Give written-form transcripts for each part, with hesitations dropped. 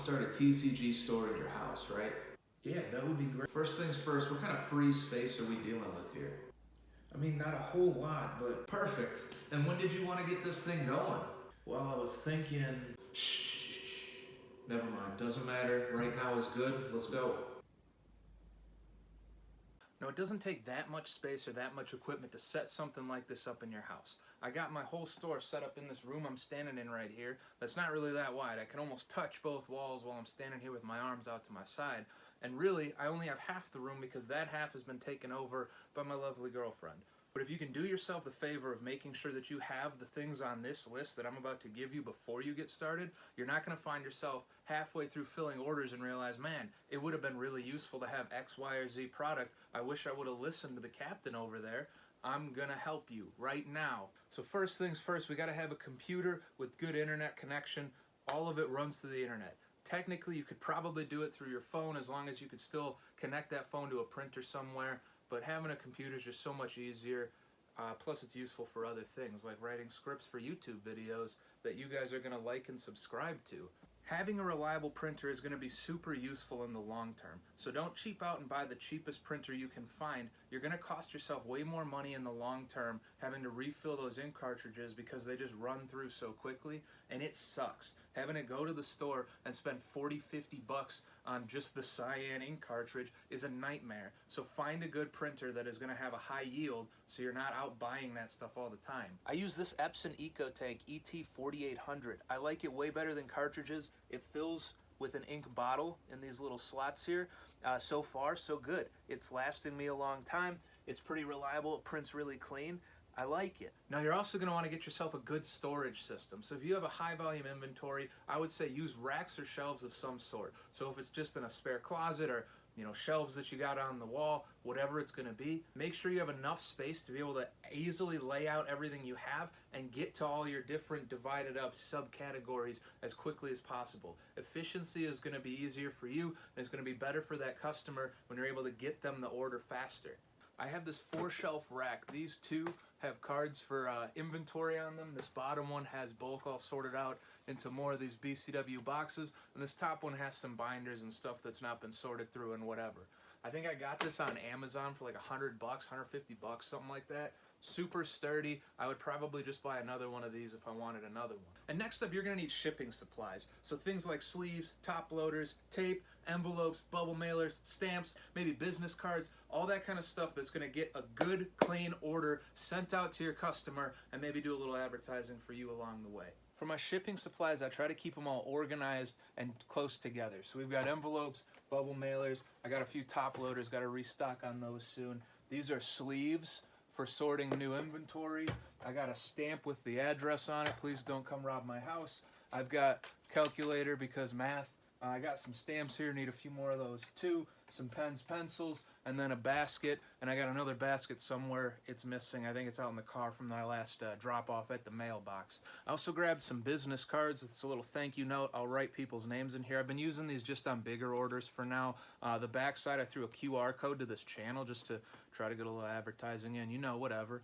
start a TCG store in your house, right? Yeah, that would be great. First things first, what kind of free space are we dealing with here? I mean, not a whole lot, but Perfect. And when did you want to get this thing going? well, I was thinking, Shh. Never mind. Doesn't matter. Right now is good. Let's go. Now, it doesn't take that much space or that much equipment to set something like this up in your house. I got my whole store set up in this room I'm standing in right here. That's not really that wide. I can almost touch both walls while I'm standing here with my arms out to my side. And really, I only have half the room because that half has been taken over by my lovely girlfriend. But if you can do yourself the favor of making sure that you have the things on this list that I'm about to give you before you get started, you're not going to find yourself halfway through filling orders and realize, man, it would have been really useful to have X, Y, or Z product. I wish I would have listened to the captain over there. I'm going to help you right now. So first things first, we got to have a computer with good internet connection. All of it runs through the internet. Technically, you could probably do it through your phone as long as you could still connect that phone to a printer somewhere. But having a computer is just so much easier. Plus, it's useful for other things, like writing scripts for YouTube videos that you guys are going to like and subscribe to. Having a reliable printer is going to be super useful in the long term. So don't cheap out and buy the cheapest printer you can find. You're going to cost yourself way more money in the long term having to refill those ink cartridges because they just run through so quickly, and it sucks. Having to go to the store and spend 40, 50 bucks on just the cyan ink cartridge is a nightmare. So find a good printer that is going to have a high yield so you're not out buying that stuff all the time. I use this Epson EcoTank ET4800. I like it way better than cartridges. It fills with an ink bottle in these little slots here. So far, so good. It's lasting me a long time. It's pretty reliable. It prints really clean. I like it. Now, you're also going to want to get yourself a good storage system. So if you have a high volume inventory, I would say use racks or shelves of some sort. So if it's just in a spare closet or shelves that you got on the wall, whatever it's going to be, make sure you have enough space to be able to easily lay out everything you have and get to all your different divided up subcategories as quickly as possible. Efficiency is going to be easier for you, and it's going to be better for that customer when you're able to get them the order faster. I have this 4-shelf rack. These two have cards for inventory on them. This bottom one has bulk all sorted out into more of these BCW boxes, and this top one has some binders and stuff that's not been sorted through and whatever. I think I got this on Amazon for like $100, $150, something like that. Super sturdy. I would probably just buy another one of these if I wanted another one. And next up, you're going to need shipping supplies. So things like sleeves, top loaders, tape, envelopes, bubble mailers, stamps, maybe business cards, all that kind of stuff that's going to get a good, clean order sent out to your customer and maybe do a little advertising for you along the way. For my shipping supplies, I try to keep them all organized and close together. So we've got envelopes, bubble mailers. I got a few top loaders, got to restock on those soon. These are sleeves for sorting new inventory. I got a stamp with the address on it. Please don't come rob my house. I've got calculator because math. I got some stamps here, need a few more of those too. Some pens, pencils, and then a basket. And I got another basket somewhere. It's missing. I think it's out in the car from my last drop off at the mailbox. I also grabbed some business cards. It's a little thank you note. I'll write people's names in here. I've been using these just on bigger orders for now. The back side, I threw a QR code to this channel just to try to get a little advertising in, whatever.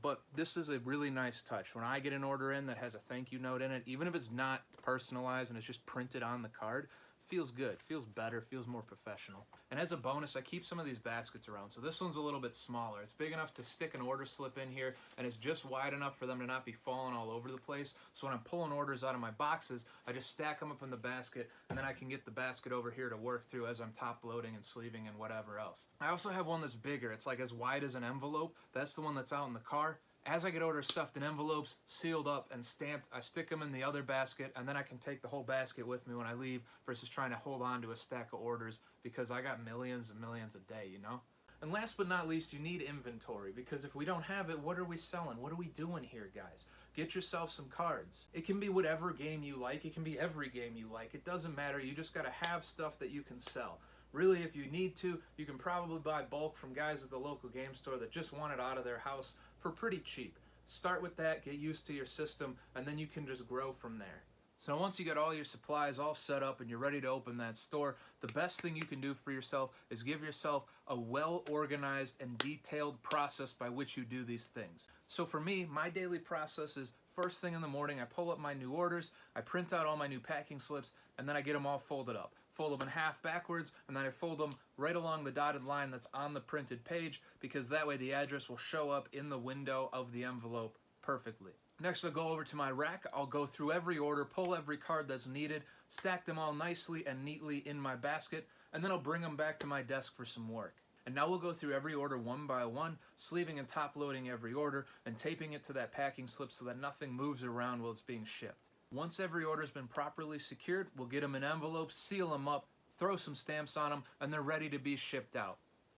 But this is a really nice touch. When I get an order in that has a thank you note in it, even if it's not personalized and it's just printed on the card, feels good, feels better, feels more professional. And as a bonus, I keep some of these baskets around. So this one's a little bit smaller. It's big enough to stick an order slip in here, and it's just wide enough for them to not be falling all over the place. So when I'm pulling orders out of my boxes, I just stack them up in the basket, and then I can get the basket over here to work through as I'm top loading and sleeving and whatever else. I also have one that's bigger. It's like as wide as an envelope. That's the one that's out in the car. As I get orders stuffed in envelopes, sealed up and stamped, I stick them in the other basket, and then I can take the whole basket with me when I leave versus trying to hold on to a stack of orders because I got millions and millions a day, And last but not least, you need inventory because if we don't have it, what are we selling? What are we doing here, guys? Get yourself some cards. It can be whatever game you like. It can be every game you like. It doesn't matter. You just got to have stuff that you can sell. Really, if you need to, you can probably buy bulk from guys at the local game store that just want it out of their house for pretty cheap. Start with that, get used to your system, and then you can just grow from there. So once you got all your supplies all set up and you're ready to open that store, the best thing you can do for yourself is give yourself a well-organized and detailed process by which you do these things. So for me, my daily process is First thing in the morning, I pull up my new orders, I print out all my new packing slips, and then I get them all folded up. Fold them in half backwards, and then I fold them right along the dotted line that's on the printed page, because that way the address will show up in the window of the envelope perfectly. Next, I'll go over to my rack. I'll go through every order, pull every card that's needed, stack them all nicely and neatly in my basket, and then I'll bring them back to my desk for some work. And now we'll go through every order one by one, sleeving and top loading every order and taping it to that packing slip so that nothing moves around while it's being shipped. Once every order's been properly secured, we'll get them in envelopes, seal them up, throw some stamps on them, and they're ready to be shipped out.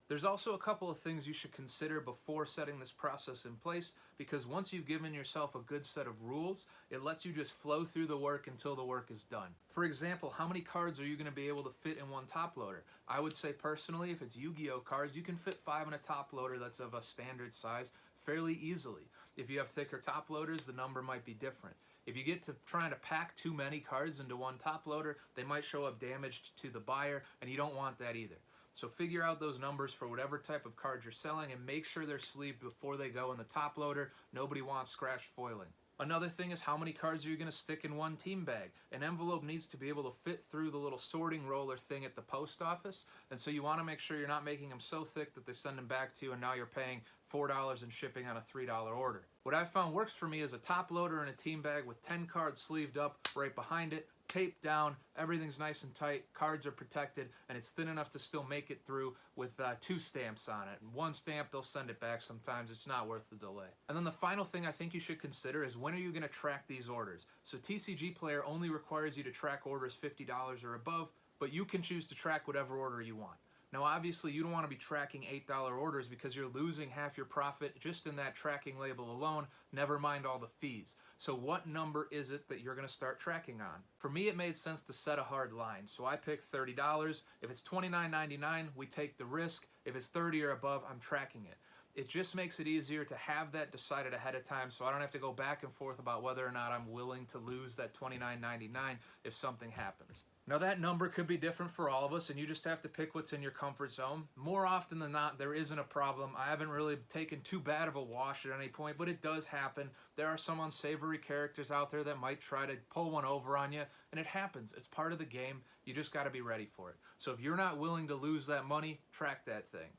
There's also a couple of things you should consider before setting this process in place, because once you've given yourself a good set of rules, it lets you just flow through the work until the work is done. For example, how many cards are you going to be able to fit in one top loader? I would say personally, if it's Yu-Gi-Oh cards, you can fit 5 in a top loader that's of a standard size fairly easily. If you have thicker top loaders, the number might be different. If you get to trying to pack too many cards into one top loader, they might show up damaged to the buyer, and you don't want that either. So figure out those numbers for whatever type of cards you're selling and make sure they're sleeved before they go in the top loader. Nobody wants scratched foiling. Another thing is how many cards are you going to stick in one team bag? An envelope needs to be able to fit through the little sorting roller thing at the post office, and so you want to make sure you're not making them so thick that they send them back to you and now you're paying $4 in shipping on a $3 order. What I've found works for me is a top loader and a team bag with 10 cards sleeved up right behind it, taped down, everything's nice and tight, cards are protected, and it's thin enough to still make it through with 2 stamps on it. And 1 stamp, they'll send it back sometimes. It's not worth the delay. And then the final thing I think you should consider is when are you going to track these orders? So TCG Player only requires you to track orders $50 or above, but you can choose to track whatever order you want. Now obviously you don't want to be tracking $8 orders because you're losing half your profit just in that tracking label alone, never mind all the fees. So what number is it that you're going to start tracking on? For me it made sense to set a hard line, so I picked $30. If it's $29.99, we take the risk. If it's $30 or above, I'm tracking it. It just makes it easier to have that decided ahead of time so I don't have to go back and forth about whether or not I'm willing to lose that $29.99 if something happens. Now that number could be different for all of us and you just have to pick what's in your comfort zone. More often than not, there isn't a problem. I haven't really taken too bad of a wash at any point, but it does happen. There are some unsavory characters out there that might try to pull one over on you, and it happens. It's part of the game. You just got to be ready for it. So if you're not willing to lose that money, track that thing.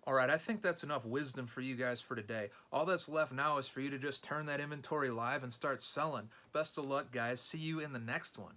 All right, I think that's enough wisdom for you guys for today. All that's left now is for you to just turn that inventory live and start selling. Best of luck, guys. See you in the next one.